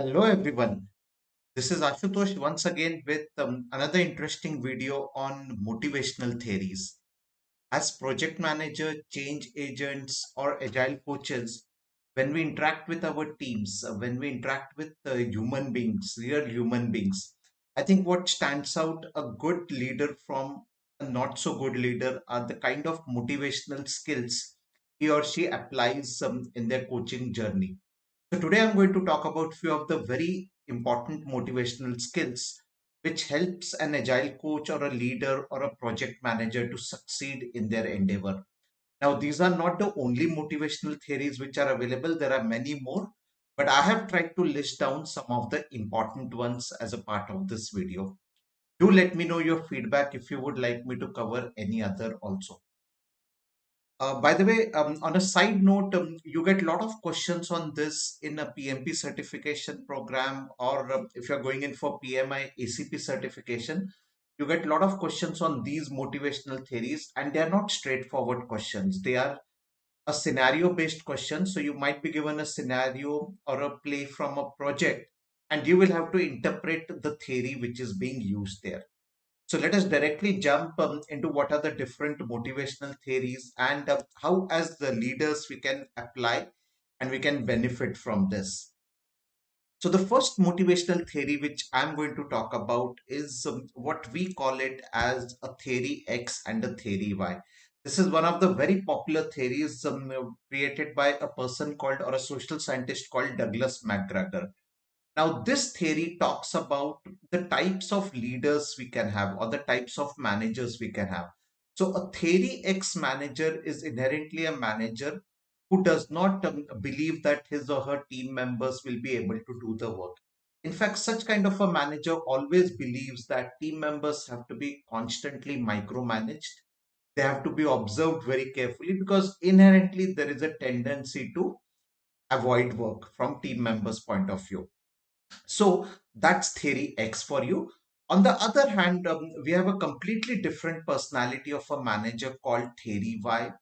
Hello everyone. This is Ashutosh once again with another interesting video on motivational theories. As project manager, change agents, or agile coaches, when we interact with our teams, when we interact with human beings, real human beings, I think what stands out a good leader from a not so good leader are the kind of motivational skills he or she applies in their coaching journey. So today I'm going to talk about few of the very important motivational skills which helps an agile coach or a leader or a project manager to succeed in their endeavor. Now, these are not the only motivational theories which are available. There are many more, but I have tried to list down some of the important ones as a part of this video. Do let me know your feedback if you would like me to cover any other also. By the way, on a side note, you get a lot of questions on this in a PMP certification program, or if you're going in for PMI ACP certification, you get a lot of questions on these motivational theories, and they are not straightforward questions. They are a scenario based question. So you might be given a scenario or a play from a project, and you will have to interpret the theory which is being used there. So let us directly jump into what are the different motivational theories and how, as the leaders, we can apply and we can benefit from this. So the first motivational theory which I'm going to talk about is what we call it as a theory X and a theory Y. This is one of the very popular theories created by a person called or a social scientist called Douglas McGregor. Now, this theory talks about the types of leaders we can have or the types of managers we can have. So, a theory X manager is inherently a manager who does not believe that his or her team members will be able to do the work. In fact, such kind of a manager always believes that team members have to be constantly micromanaged. They have to be observed very carefully because inherently there is a tendency to avoid work from team members' point of view. So that's theory X for you. On the other hand, we have a completely different personality of a manager called theory Y.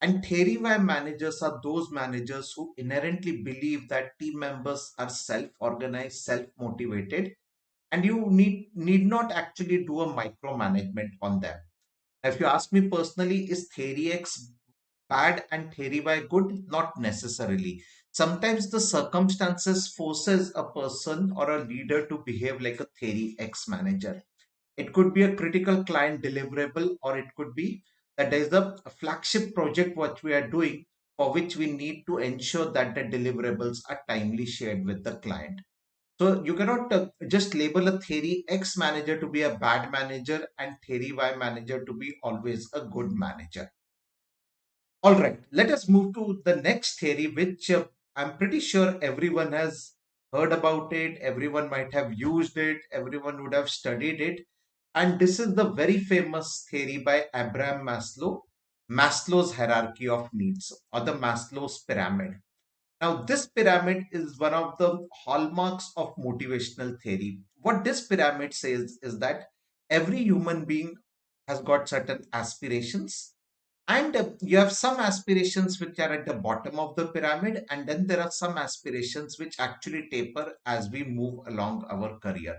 And theory Y managers are those managers who inherently believe that team members are self-organized, self-motivated, and you need not actually do a micromanagement on them. If you ask me personally, is theory X bad and theory Y good? Not necessarily. Sometimes the circumstances forces a person or a leader to behave like a theory X manager. It could be a critical client deliverable, or it could be that there is a flagship project what we are doing for which we need to ensure that the deliverables are timely shared with the client. So you cannot just label a theory X manager to be a bad manager and theory Y manager to be always a good manager. All right, let us move to the next theory, which I'm pretty sure everyone has heard about it, everyone might have used it, everyone would have studied it. And this is the very famous theory by Abraham Maslow, Maslow's hierarchy of needs or the Maslow's pyramid. Now, this pyramid is one of the hallmarks of motivational theory. What this pyramid says is that every human being has got certain aspirations, and you have some aspirations which are at the bottom of the pyramid, and then there are some aspirations which actually taper as we move along our career.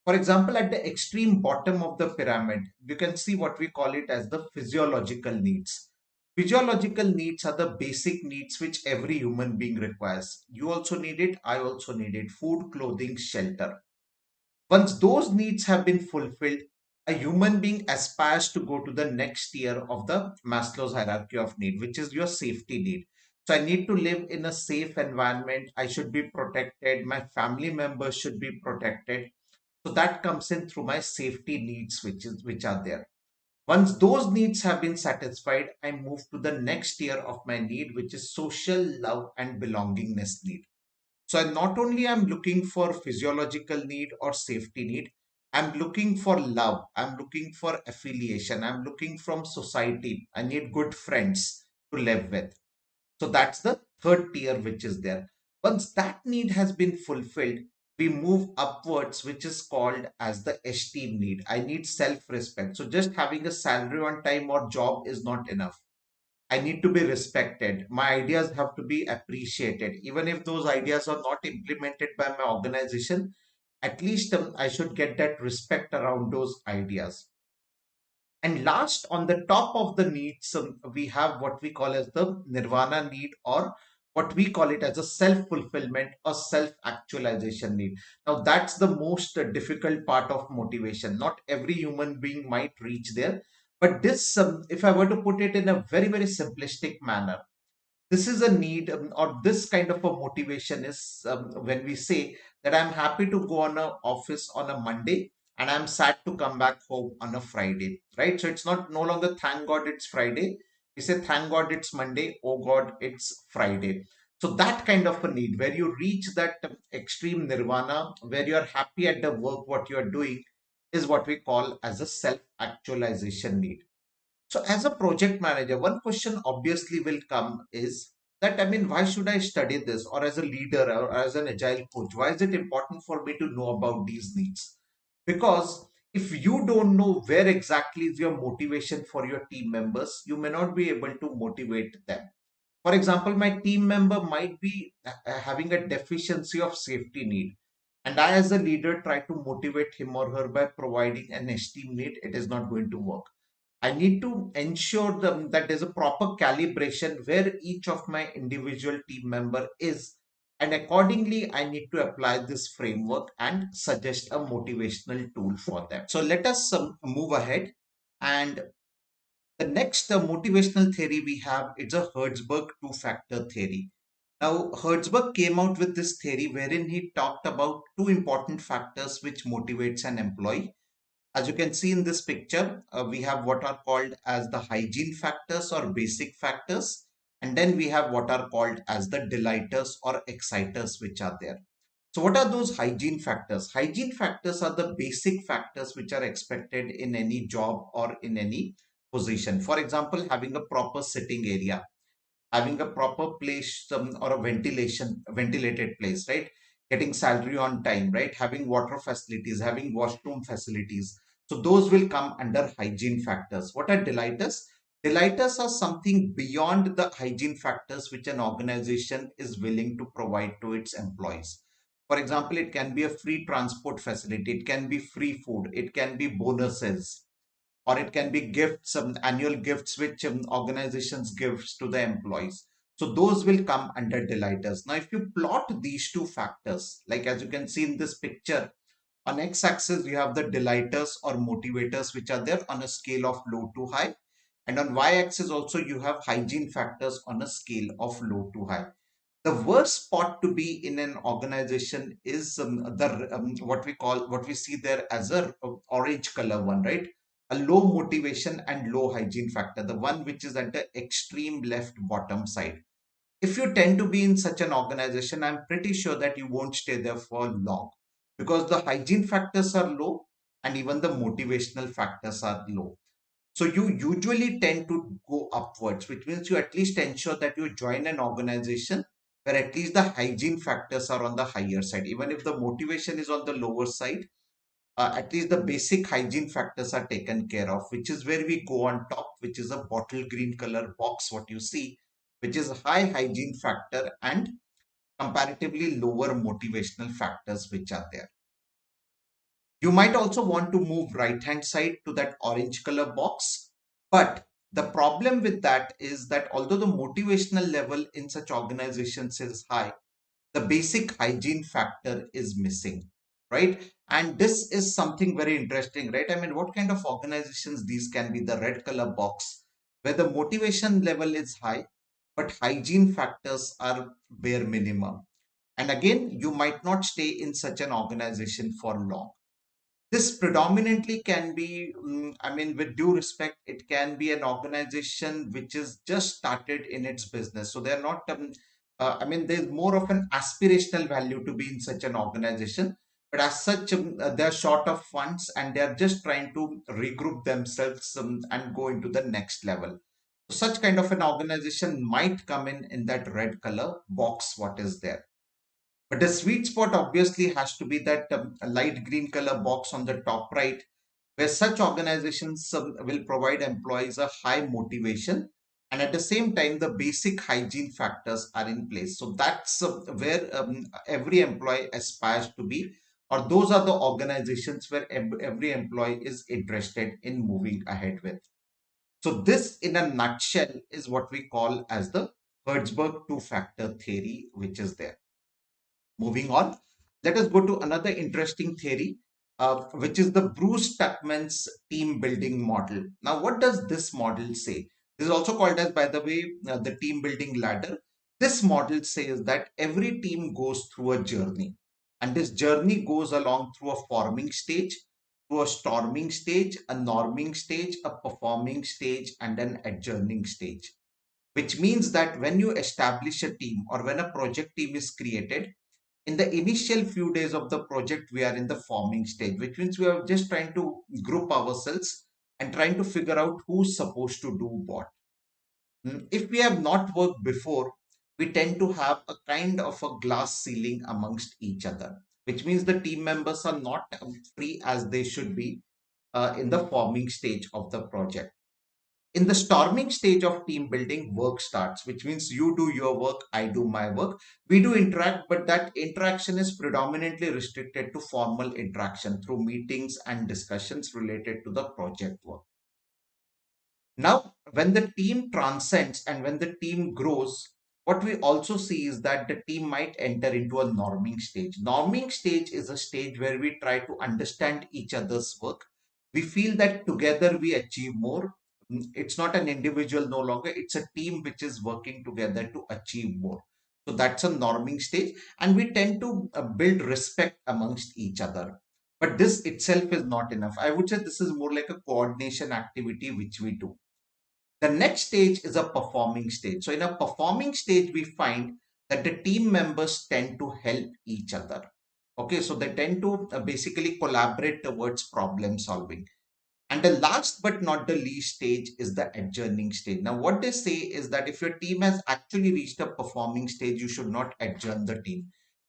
For example, at the extreme bottom of the pyramid, you can see what we call it as the physiological needs. Physiological needs are the basic needs which every human being requires. You also need it, I also need it: food, clothing, shelter. Once those needs have been fulfilled, a human being aspires to go to the next tier of the Maslow's hierarchy of need, which is your safety need. So I need to live in a safe environment. I should be protected. My family members should be protected. So that comes in through my safety needs, which are there. Once those needs have been satisfied, I move to the next tier of my need, which is social love and belongingness need. So I not only I'm looking for physiological need or safety need, I'm looking for love. I'm looking for affiliation. I'm looking from society. I need good friends to live with. So that's the third tier which is there. Once that need has been fulfilled, we move upwards, which is called as the esteem need. I need self-respect. So just having a salary on time or job is not enough. I need to be respected. My ideas have to be appreciated. Even if those ideas are not implemented by my organization, at least I should get that respect around those ideas. And last, on the top of the needs, we have what we call as the nirvana need, or what we call it as a self-fulfillment or self-actualization need. Now, that's the most difficult part of motivation. Not every human being might reach there. But this, if I were to put it in a very, very simplistic manner, this is a need, or this kind of a motivation is when we say that I'm happy to go on a office on a Monday and I'm sad to come back home on a Friday, right? So it's not no longer thank God it's Friday. We say thank God it's Monday. Oh God, it's Friday. So that kind of a need where you reach that extreme nirvana, where you're happy at the work, what you're doing, is what we call as a self actualization need. So as a project manager, one question obviously will come is that, I mean, why should I study this? Or as a leader or as an agile coach, why is it important for me to know about these needs? Because if you don't know where exactly is your motivation for your team members, you may not be able to motivate them. For example, my team member might be having a deficiency of safety need. And I, as a leader, try to motivate him or her by providing an esteem need. It is not going to work. I need to ensure that there's a proper calibration where each of my individual team member is. And accordingly, I need to apply this framework and suggest a motivational tool for them. So let us move ahead. And the next motivational theory we have, it's a Herzberg two-factor theory. Now, Herzberg came out with this theory wherein he talked about two important factors which motivates an employee. As you can see in this picture, we have what are called as the hygiene factors or basic factors. And then we have what are called as the delighters or exciters which are there. So what are those hygiene factors? Hygiene factors are the basic factors which are expected in any job or in any position. For example, having a proper sitting area, having a proper place, or a ventilated place, right? Getting salary on time, right? Having water facilities, having washroom facilities. So those will come under hygiene factors. What are delighters? Delighters are something beyond the hygiene factors which an organization is willing to provide to its employees. For example, it can be a free transport facility, it can be free food, it can be bonuses, or it can be gifts, some annual gifts which organizations gives to the employees. So those will come under delighters. Now, if you plot these two factors, like as you can see in this picture, on x-axis you have the delighters or motivators which are there on a scale of low to high, and on y-axis also you have hygiene factors on a scale of low to high. The worst spot to be in an organization is the what we see there as a orange color one, right? A low motivation and low hygiene factor, the one which is at the extreme left bottom side. If you tend to be in such an organization, I'm pretty sure that you won't stay there for long, because the hygiene factors are low and even the motivational factors are low. So you usually tend to go upwards, which means you at least ensure that you join an organization where at least the hygiene factors are on the higher side. Even if the motivation is on the lower side, at least the basic hygiene factors are taken care of, which is where we go on top, which is a bottle green color box, what you see, which is high hygiene factor and comparatively lower motivational factors which are there. You might also want to move right hand side to that orange color box. But the problem with that is that although the motivational level in such organizations is high, the basic hygiene factor is missing, right? And this is something very interesting, right? I mean, what kind of organizations these can be? The red color box, where the motivation level is high, but hygiene factors are bare minimum. And again, you might not stay in such an organization for long. This predominantly can be, I mean, with due respect, it can be an organization which is just started in its business. So they're not, I mean, there's more of an aspirational value to be in such an organization. But as such, they're short of funds and they're just trying to regroup themselves and go into the next level. Such kind of an organization might come in that red color box, what is there. But the sweet spot obviously has to be that light green color box on the top right, where such organizations will provide employees a high motivation and at the same time the basic hygiene factors are in place. So that's where every employee aspires to be, or those are the organizations where every employee is interested in moving ahead with. So this in a nutshell is what we call as the Herzberg two-factor theory, which is there. Moving on, let us go to another interesting theory, which is the Brewstepmans team building model. Now, what does this model say? This is also called as, by the way, the team building ladder. This model says that every team goes through a journey, and this journey goes along through a forming stage, through a storming stage, a norming stage, a performing stage, and an adjourning stage. Which means that when you establish a team or when a project team is created, in the initial few days of the project, we are in the forming stage, which means we are just trying to group ourselves and trying to figure out who's supposed to do what. If we have not worked before, we tend to have a kind of a glass ceiling amongst each other, which means the team members are not free as they should be in the forming stage of the project. In the storming stage of team building, work starts, which means you do your work, I do my work. We do interact, but that interaction is predominantly restricted to formal interaction through meetings and discussions related to the project work. Now, when the team transcends and when the team grows, what we also see is that the team might enter into a norming stage. Norming stage is a stage where we try to understand each other's work. We feel that together we achieve more. It's not an individual no longer, it's a team which is working together to achieve more. So that's a norming stage, and we tend to build respect amongst each other. But this itself is not enough. I would say this is more like a coordination activity which we do. The next stage is a performing stage. So in a performing stage, we find that the team members tend to help each other. Okay, so they tend to basically collaborate towards problem solving. And the last but not the least stage is the adjourning stage. Now, what they say is that if your team has actually reached a performing stage, you should not adjourn the team.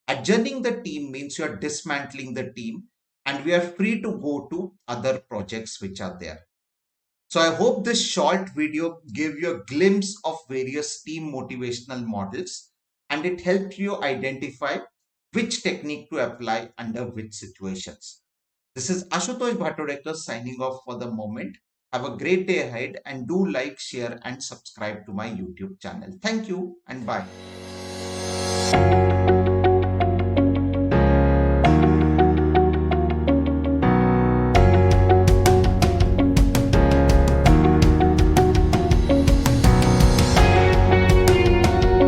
Adjourning the team means you are dismantling the team and we are free to go to other projects which are there. So I hope this short video gave you a glimpse of various team motivational models and it helped you identify which technique to apply under which situations. This is Ashutosh Bhatodekar signing off for the moment. Have a great day ahead and do like, share and subscribe to my YouTube channel. Thank you and bye.